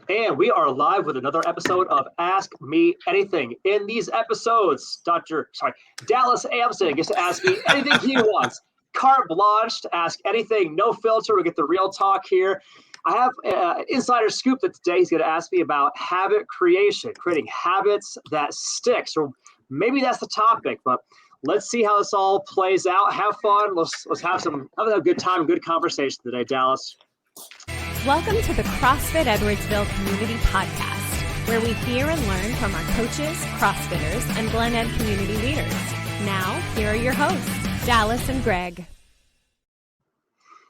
And we are live with another episode of Ask Me Anything. In these episodes, Dallas Amson gets to ask me anything he wants. Carte blanche to ask anything, no filter. We get the real talk here. I have an insider scoop that today he's going to ask me about habit creation, creating habits that sticks, or maybe that's the topic, but let's see how this all plays out. Have fun. Let's have a good time, good conversation today, Dallas. Welcome to the CrossFit Edwardsville Community Podcast, where we hear and learn from our coaches, CrossFitters, and Glen Ed community leaders. Now, here are your hosts, Dallas and Greg.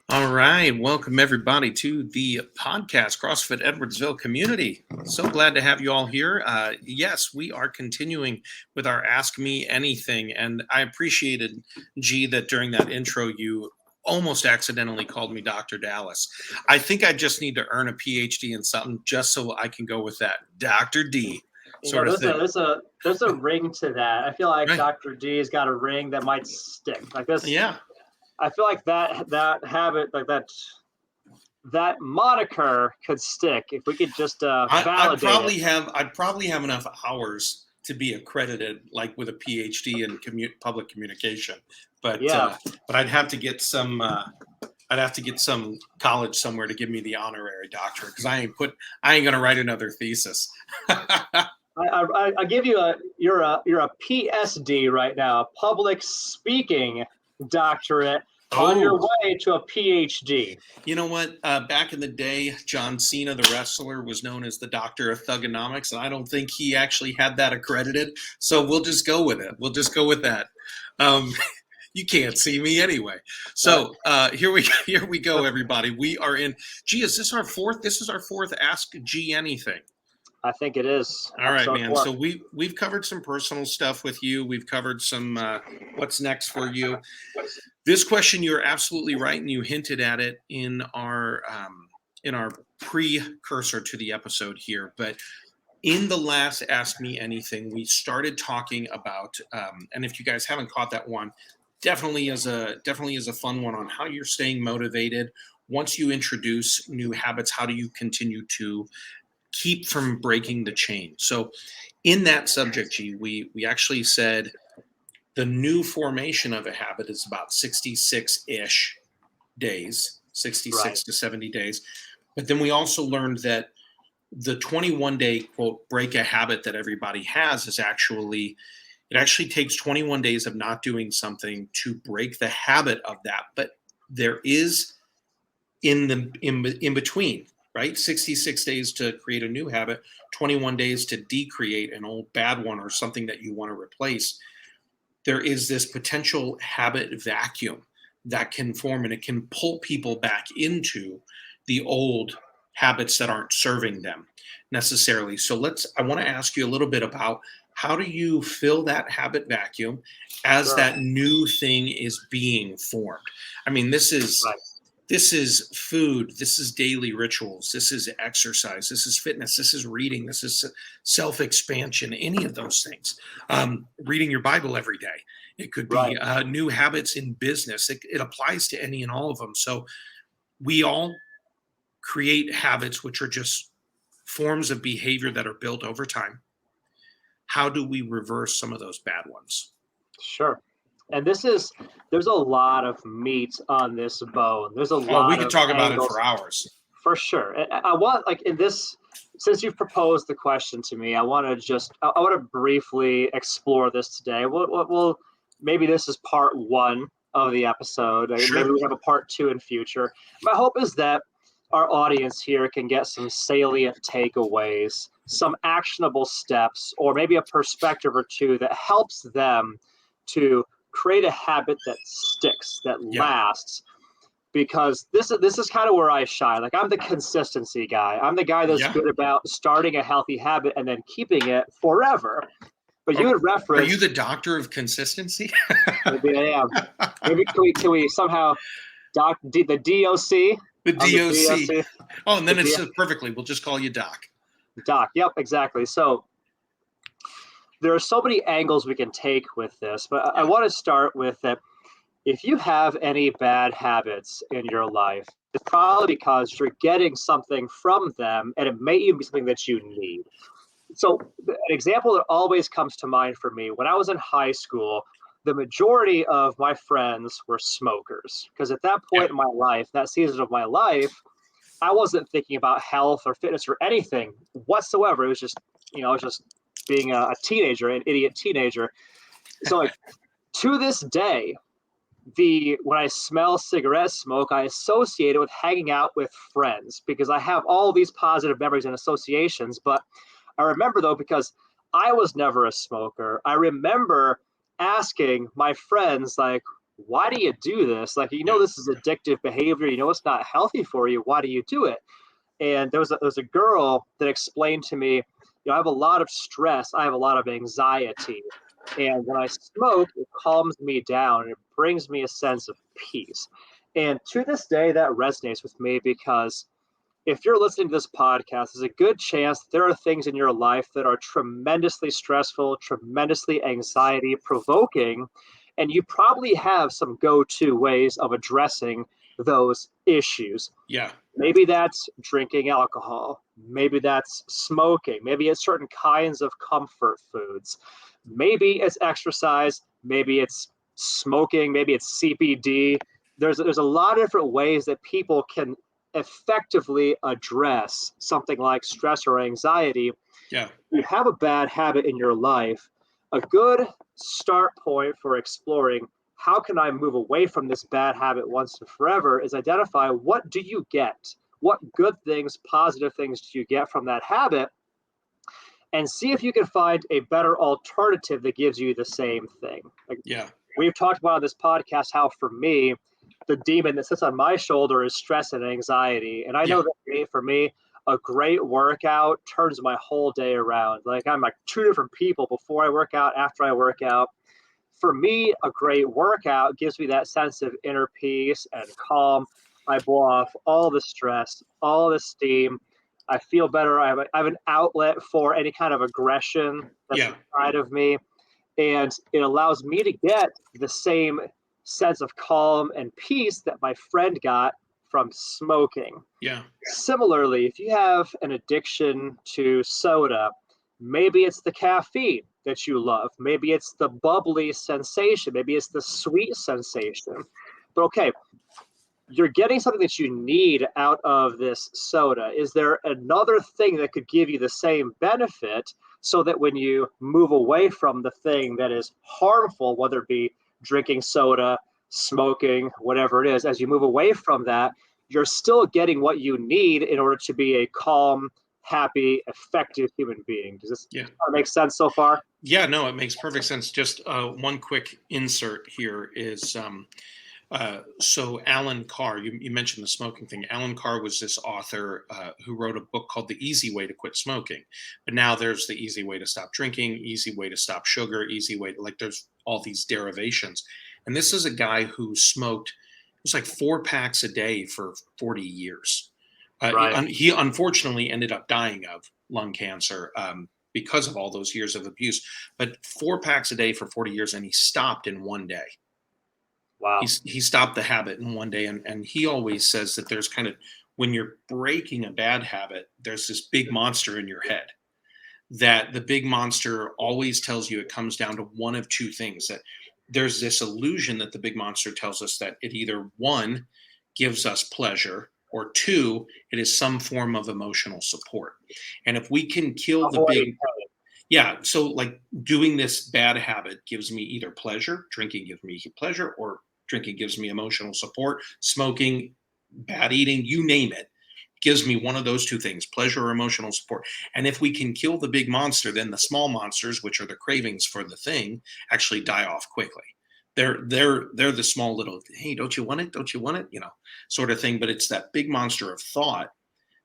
All right. Welcome, everybody, to the podcast, CrossFit Edwardsville Community. So glad to have you all here. Yes, we are continuing with our Ask Me Anything, and I appreciated, G, that during that intro, you almost accidentally called me Dr. Dallas. I think I just need to earn a PhD in something just so I can go with that Dr. D sort of thing. There's a ring to that. I feel like Right. Dr. D has got a ring that might stick like this. Yeah. I feel like that habit, like that moniker could stick if we could just validate I'd probably have enough hours to be accredited, like with a PhD in public communication. But yeah. But I'd have to get some. I'd have to get some college somewhere to give me the honorary doctorate because I ain't gonna write another thesis. I give you you're a PSD right now, a public speaking doctorate on your way to a PhD. You know what? Back in the day, John Cena, the wrestler, was known as the Doctor of Thugonomics, and I don't think he actually had that accredited. So we'll just go with it. We'll just go with that. You can't see me anyway. So here we go, everybody. We are in. Gee, is this our fourth? This is our fourth Ask G Anything. I think it is. All right, man. So we've covered some personal stuff with you. We've covered some what's next for you. This question, you're absolutely right, and you hinted at it in our precursor to the episode here. But in the last Ask Me Anything, we started talking about, and if you guys haven't caught that one, definitely is a fun one on how you're staying motivated. Once you introduce new habits, how do you continue to keep from breaking the chain? So in that subject, G, we actually said the new formation of a habit is about 66-ish days, 66 to 70 days. But then we also learned that the 21-day, quote, break a habit that everybody has is actually, it actually takes 21 days of not doing something to break the habit of that. But there is in between, right? 66 days to create a new habit, 21 days to decreate an old bad one or something that you want to replace. There is this potential habit vacuum that can form, and it can pull people back into the old habits that aren't serving them necessarily. So I want to ask you a little bit about how do you fill that habit vacuum as that new thing is being formed? I mean, this is food, this is daily rituals, this is exercise, this is fitness, this is reading, this is self-expansion, any of those things. Reading your Bible every day. It could be new habits in business. It applies to any and all of them. So we all create habits which are just forms of behavior that are built over time. How do we reverse some of those bad ones? Sure. And there's a lot of meat on this bone. There's a lot. We could talk about it for hours. For sure. I want, like, in this, since you've proposed the question to me, I want to briefly explore this today. We'll maybe this is part one of the episode. Sure. Maybe we have a part two in future. My hope is that our audience here can get some salient takeaways, some actionable steps, or maybe a perspective or two that helps them to create a habit that sticks, that lasts. Because this is kind of where I shine. Like, I'm the consistency guy. I'm the guy that's good about starting a healthy habit and then keeping it forever. But you would reference. Are you the doctor of consistency? Maybe I am. Maybe can we somehow the DOC? The DOC. Oh, and then it's perfectly. We'll just call you Doc. Doc. Yep, exactly. So there are so many angles we can take with this, but I want to start with that. If you have any bad habits in your life, it's probably because you're getting something from them, and it may even be something that you need. So an example that always comes to mind for me, when I was in high school, the majority of my friends were smokers, because at that point in my life, that season of my life, I wasn't thinking about health or fitness or anything whatsoever. It was just, I was just being a teenager, an idiot teenager. So like, to this day, when I smell cigarette smoke, I associate it with hanging out with friends, because I have all these positive memories and associations. But I remember, though, because I was never a smoker, I remember asking my friends, like, why do you do this? Like, this is addictive behavior. It's not healthy for you. Why do you do it? And there was a girl that explained to me, I have a lot of stress. I have a lot of anxiety. And when I smoke, it calms me down and it brings me a sense of peace. And to this day, that resonates with me, because if you're listening to this podcast, there's a good chance that there are things in your life that are tremendously stressful, tremendously anxiety provoking, and you probably have some go-to ways of addressing those issues. Yeah. Maybe that's drinking alcohol. Maybe that's smoking. Maybe it's certain kinds of comfort foods. Maybe it's exercise. Maybe it's smoking. Maybe it's CBD. There's a lot of different ways that people can effectively address something like stress or anxiety. Yeah. You have a bad habit in your life. A good start point for exploring how can I move away from this bad habit once and forever is identify, what do you get? What good things, positive things do you get from that habit? And see if you can find a better alternative that gives you the same thing. We've talked about on this podcast how, for me, the demon that sits on my shoulder is stress and anxiety. And I know that for me, a great workout turns my whole day around. Like, I'm like two different people before I work out, after I work out. For me, a great workout gives me that sense of inner peace and calm. I blow off all the stress, all the steam. I feel better. I have an outlet for any kind of aggression that's inside of me. And it allows me to get the same sense of calm and peace that my friend got from smoking. Yeah. Similarly, if you have an addiction to soda, maybe it's the caffeine that you love. Maybe it's the bubbly sensation. Maybe it's the sweet sensation. But okay, you're getting something that you need out of this soda. Is there another thing that could give you the same benefit, so that when you move away from the thing that is harmful, whether it be drinking soda, smoking, whatever it is, as you move away from that, you're still getting what you need in order to be a calm, happy, effective human being? Does this make sense so far? Yeah, no, it makes perfect sense. Just one quick insert here is, so Alan Carr, you mentioned the smoking thing. Alan Carr was this author who wrote a book called The Easy Way to Quit Smoking. But now there's the easy way to stop drinking, easy way to stop sugar, easy way to, there's all these derivations. And this is a guy who smoked, it was like 4 packs a day for 40 years. He unfortunately ended up dying of lung cancer because of all those years of abuse. But 4 packs a day for 40 years, and he stopped in one day. Wow. He stopped the habit in one day. And he always says that there's kind of, when you're breaking a bad habit, there's this big monster in your head, that the big monster always tells you it comes down to one of two things. That there's this illusion that the big monster tells us that it either, one, gives us pleasure, or two, it is some form of emotional support. And if we can kill the big... Yeah. So like, doing this bad habit gives me either pleasure, drinking gives me pleasure, or drinking gives me emotional support, smoking, bad eating, you name it, gives me one of those two things, pleasure or emotional support. And if we can kill the big monster, then the small monsters, which are the cravings for the thing, actually die off quickly. They're the small little, hey, don't you want it? Don't you want it? Sort of thing. But it's that big monster of thought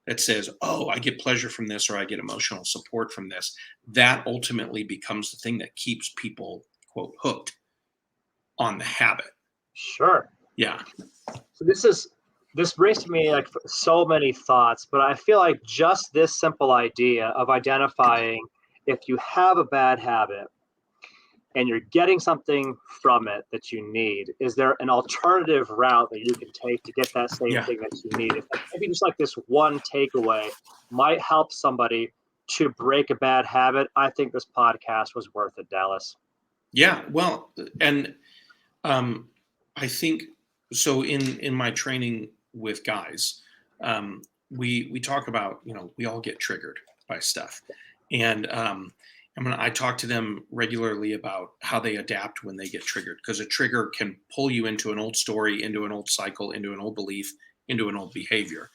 that says, oh, I get pleasure from this, or I get emotional support from this. That ultimately becomes the thing that keeps people, quote, hooked on the habit. Sure. Yeah. So this brings to me like so many thoughts, but I feel like just this simple idea of identifying if you have a bad habit and you're getting something from it that you need, is there an alternative route that you can take to get that same thing that you need? If maybe just like this one takeaway might help somebody to break a bad habit, I think this podcast was worth it, Dallas. Yeah, well, and I think so. In my training with guys, we talk about, we all get triggered by stuff, and I talk to them regularly about how they adapt when they get triggered, because a trigger can pull you into an old story, into an old cycle, into an old belief, into an old behavior.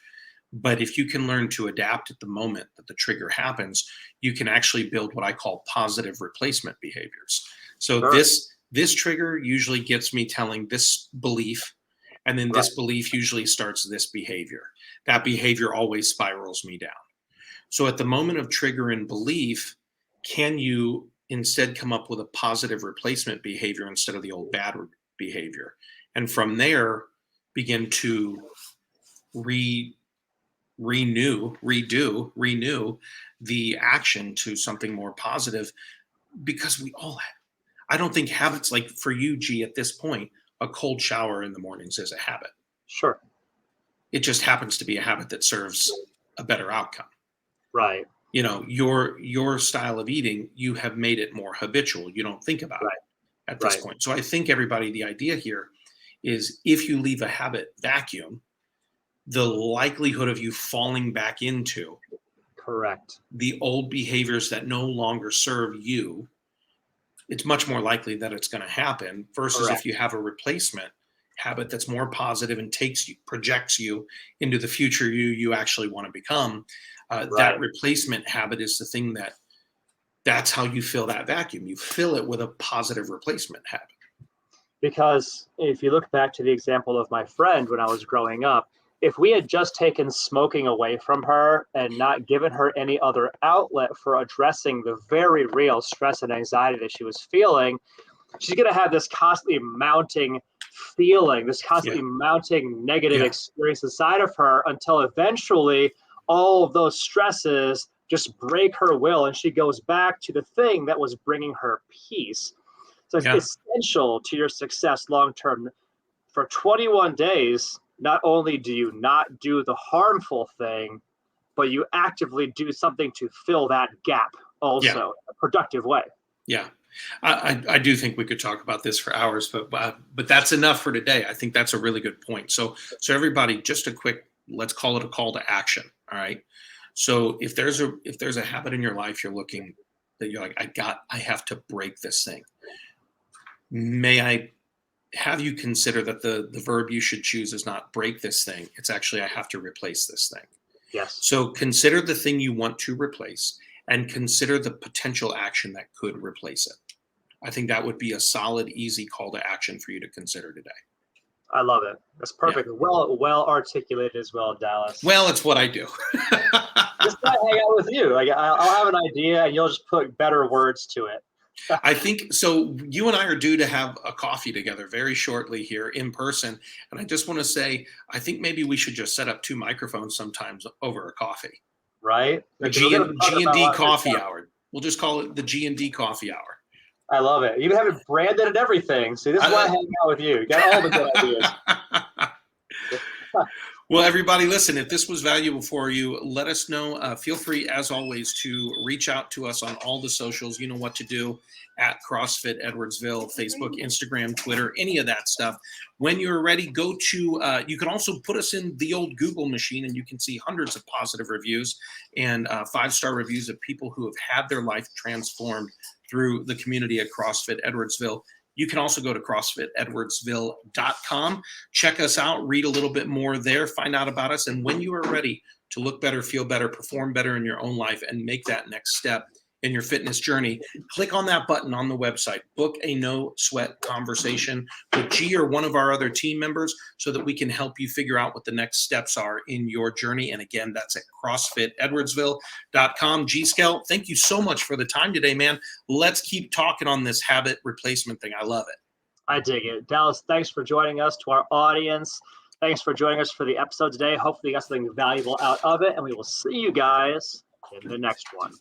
But if you can learn to adapt at the moment that the trigger happens, you can actually build what I call positive replacement behaviors. So Sure. this trigger usually gets me telling this belief, and then this belief usually starts this behavior. That behavior always spirals me down. So at the moment of trigger and belief, can you instead come up with a positive replacement behavior instead of the old bad behavior? And from there, begin to renew the action to something more positive, because we all have. I don't think habits, like for you, G, at this point, a cold shower in the mornings is a habit. Sure. It just happens to be a habit that serves a better outcome. Right. Your style of eating, you have made it more habitual. You don't think about it at this point. So I think everybody, the idea here is, if you leave a habit vacuum, the likelihood of you falling back into the old behaviors that no longer serve you, it's much more likely that it's going to happen, versus if you have a replacement habit that's more positive and projects you into the future you actually want to become. That replacement habit is the thing that's how you fill that vacuum. You fill it with a positive replacement habit. Because if you look back to the example of my friend when I was growing up, if we had just taken smoking away from her and not given her any other outlet for addressing the very real stress and anxiety that she was feeling, she's going to have this constantly mounting feeling, this constantly mounting negative experience inside of her, until eventually all of those stresses just break her will and she goes back to the thing that was bringing her peace. So it's essential to your success long term. For 21 days, not only do you not do the harmful thing, but you actively do something to fill that gap also in a productive way. Yeah. I do think we could talk about this for hours, but that's enough for today. I think that's a really good point. So everybody, just a quick, let's call it a call to action. All right. So if there's a habit in your life you're looking that you're like, I have to break this thing. May I have you consider that the verb you should choose is not break this thing. It's actually, I have to replace this thing. Yes. So consider the thing you want to replace and consider the potential action that could replace it. I think that would be a solid, easy call to action for you to consider today. I love it. That's perfect. Yeah. Well articulated as well, Dallas. Well, it's what I do. Just to hang out with you. Like, I'll have an idea and you'll just put better words to it. I think so. You and I are due to have a coffee together very shortly here in person. And I just want to say, I think maybe we should just set up 2 microphones sometimes over a coffee. Right? The G&D coffee hour. We'll just call it the G&D coffee hour. I love it. You have it branded and everything. See, this is why I hang out with you. You got all the good ideas. Well, everybody, listen, if this was valuable for you, let us know. Feel free, as always, to reach out to us on all the socials. You know what to do, at CrossFit Edwardsville, Facebook, Instagram, Twitter, any of that stuff. When you're ready, go to, you can also put us in the old Google machine, and you can see hundreds of positive reviews and 5-star reviews of people who have had their life transformed through the community at CrossFit Edwardsville. You can also go to CrossFitEdwardsville.com. Check us out, read a little bit more there, find out about us. And when you are ready to look better, feel better, perform better in your own life, and make that next step in your fitness journey, click on that button on the website. Book a no-sweat conversation with G or one of our other team members so that we can help you figure out what the next steps are in your journey. And again, that's at CrossFitEdwardsville.com. G-Skel, thank you so much for the time today, man. Let's keep talking on this habit replacement thing. I love it. I dig it. Dallas, thanks for joining us. To our audience, thanks for joining us for the episode today. Hopefully you got something valuable out of it, and we will see you guys in the next one.